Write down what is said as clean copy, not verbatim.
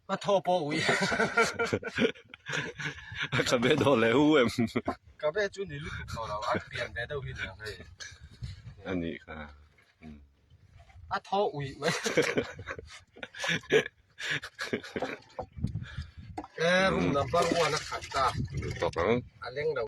มาโทรโปอุ้ย คาเฟ่โดนเลยหู้เอ็ม กาแฟจุนนี่ลูกเขาเราอัดเปลี่ยนได้เท่าที่เหลือเลย อันนี้ค่ะ อ่ะโทรอุ้ยไว้รุ่มน้ำฟังว่านักขัดตา ต่อไป อันเลี้ยงเรา